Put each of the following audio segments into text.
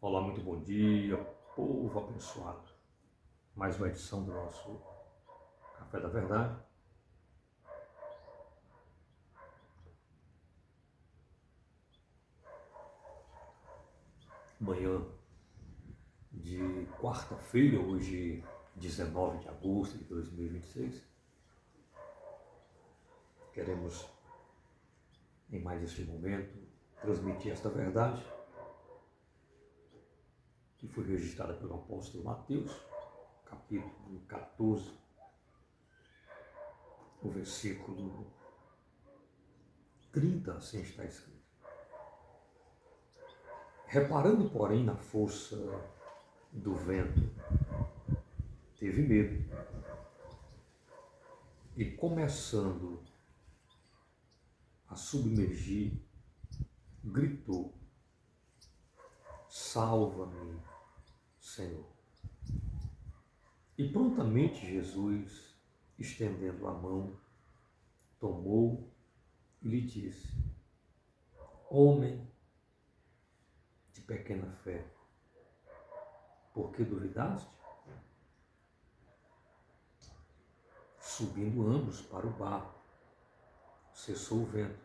Olá, muito bom dia, povo abençoado. Mais uma edição do nosso Café da Verdade. Manhã de quarta-feira, hoje 19 de agosto de 2026. Queremos, em mais este momento, transmitir esta verdade que foi registrada pelo apóstolo Mateus, capítulo 14, o versículo 30, assim está escrito. Reparando, porém, na força do vento, teve medo e, começando a submergir, gritou: salva-me, Senhor. E prontamente Jesus, estendendo a mão, tomou e lhe disse: homem de pequena fé, por que duvidaste? Subindo ambos para o barco, cessou o vento,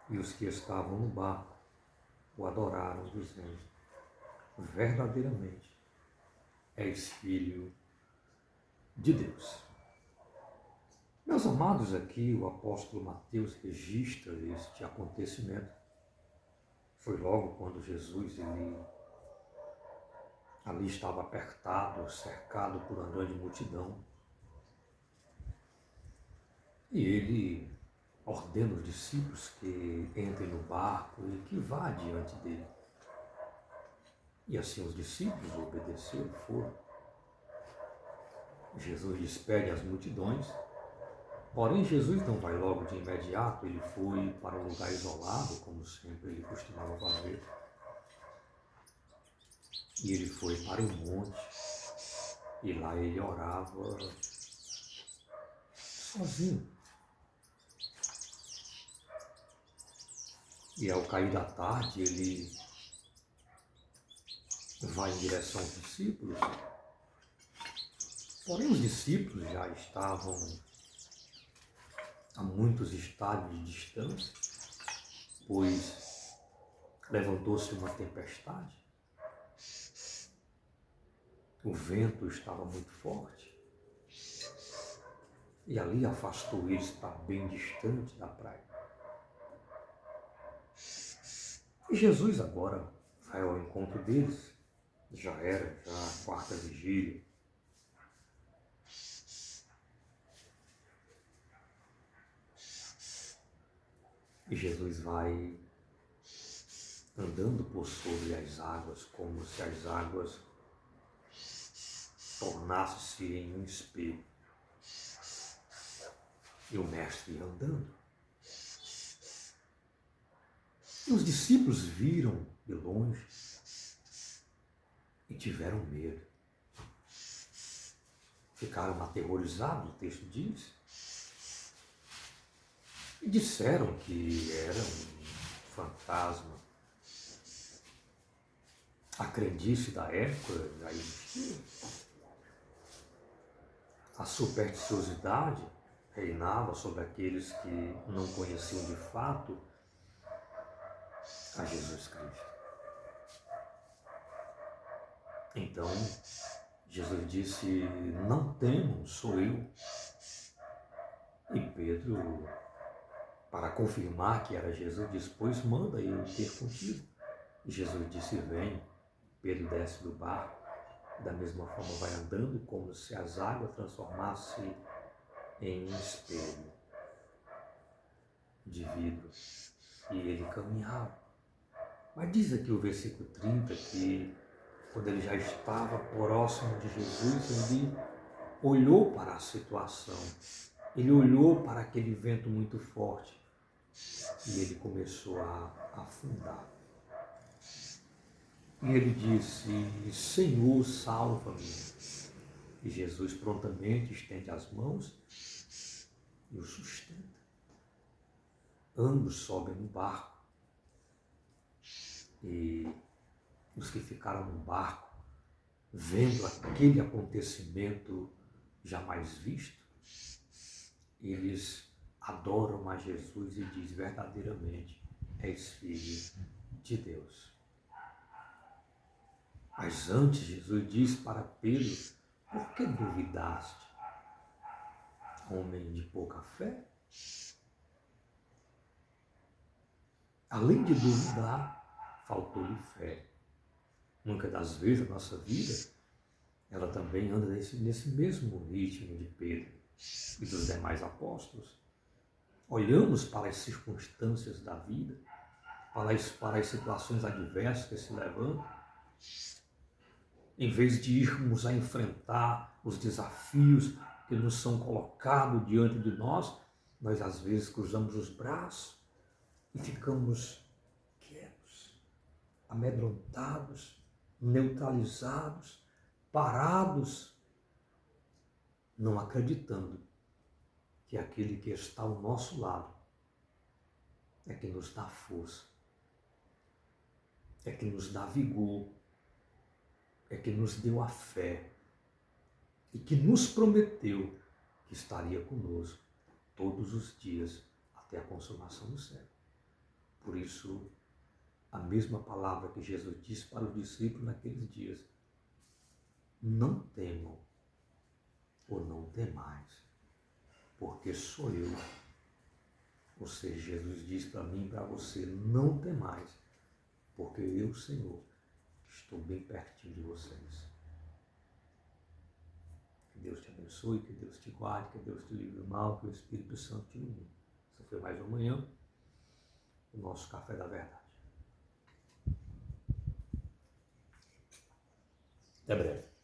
e os que estavam no barco o adoraram, dizendo: verdadeiramente és filho de Deus. Meus amados, aqui o apóstolo Mateus registra este acontecimento. Foi logo quando Jesus ali estava apertado, cercado por uma grande multidão. E ele ordena os discípulos que entrem no barco e que vá diante dele. E assim os discípulos obedeceram, foram. Jesus despede as multidões, porém Jesus não vai logo de imediato, ele foi para um lugar isolado, como sempre ele costumava fazer. E ele foi para o monte, e lá ele orava sozinho. E ao cair da tarde, ele vai em direção aos discípulos. Porém, os discípulos já estavam a muitos estádios de distância, pois levantou-se uma tempestade. O vento estava muito forte. E ali afastou eles para bem distante da praia. E Jesus agora vai ao encontro deles. Já era a quarta vigília. E Jesus vai andando por sobre as águas, como se as águas tornassem-se em um espelho. E o mestre ia andando. E os discípulos viram de longe e tiveram medo. Ficaram aterrorizados, o texto diz. E disseram que era um fantasma. A crendice da época já existia. A supersticiosidade reinava sobre aqueles que não conheciam de fato a Jesus Cristo. Então, Jesus disse: não temam, sou eu. E Pedro, para confirmar que era Jesus, disse: pois manda eu ter contigo. E Jesus disse: vem. Pedro desce do barco, da mesma forma vai andando, como se as águas transformassem em um espelho de vidro. E ele caminhava. Mas diz aqui o versículo 30 que quando ele já estava próximo de Jesus, ele olhou para a situação, ele olhou para aquele vento muito forte e ele começou a afundar. E ele disse: Senhor, salva-me. E Jesus prontamente estende as mãos e o sustenta. Ambos sobem no barco e os que ficaram no barco, vendo aquele acontecimento jamais visto, eles adoram a Jesus e dizem verdadeiramente, és filho de Deus. Mas antes Jesus disse para Pedro, por que duvidaste, homem de pouca fé? Além de duvidar, faltou-lhe fé. Muitas das vezes a nossa vida, ela também anda nesse mesmo ritmo de Pedro e dos demais apóstolos. Olhamos para as circunstâncias da vida, para as situações adversas que se levantam, em vez de irmos a enfrentar os desafios que nos são colocados diante de nós, nós às vezes cruzamos os braços e ficamos quietos, amedrontados, neutralizados, parados, não acreditando que aquele que está ao nosso lado é que nos dá força, é que nos dá vigor, é que nos deu a fé e que nos prometeu que estaria conosco todos os dias até a consumação do século. Por isso, a mesma palavra que Jesus disse para os discípulos naqueles dias, não temam ou não temais, porque sou eu. Ou seja, Jesus diz para mim e para você, não temais, porque eu, Senhor, estou bem pertinho de vocês. Que Deus te abençoe, que Deus te guarde, que Deus te livre do mal, que o Espírito Santo te ilumine. Essa foi mais uma manhã, o nosso Café da Verdade. Até breve.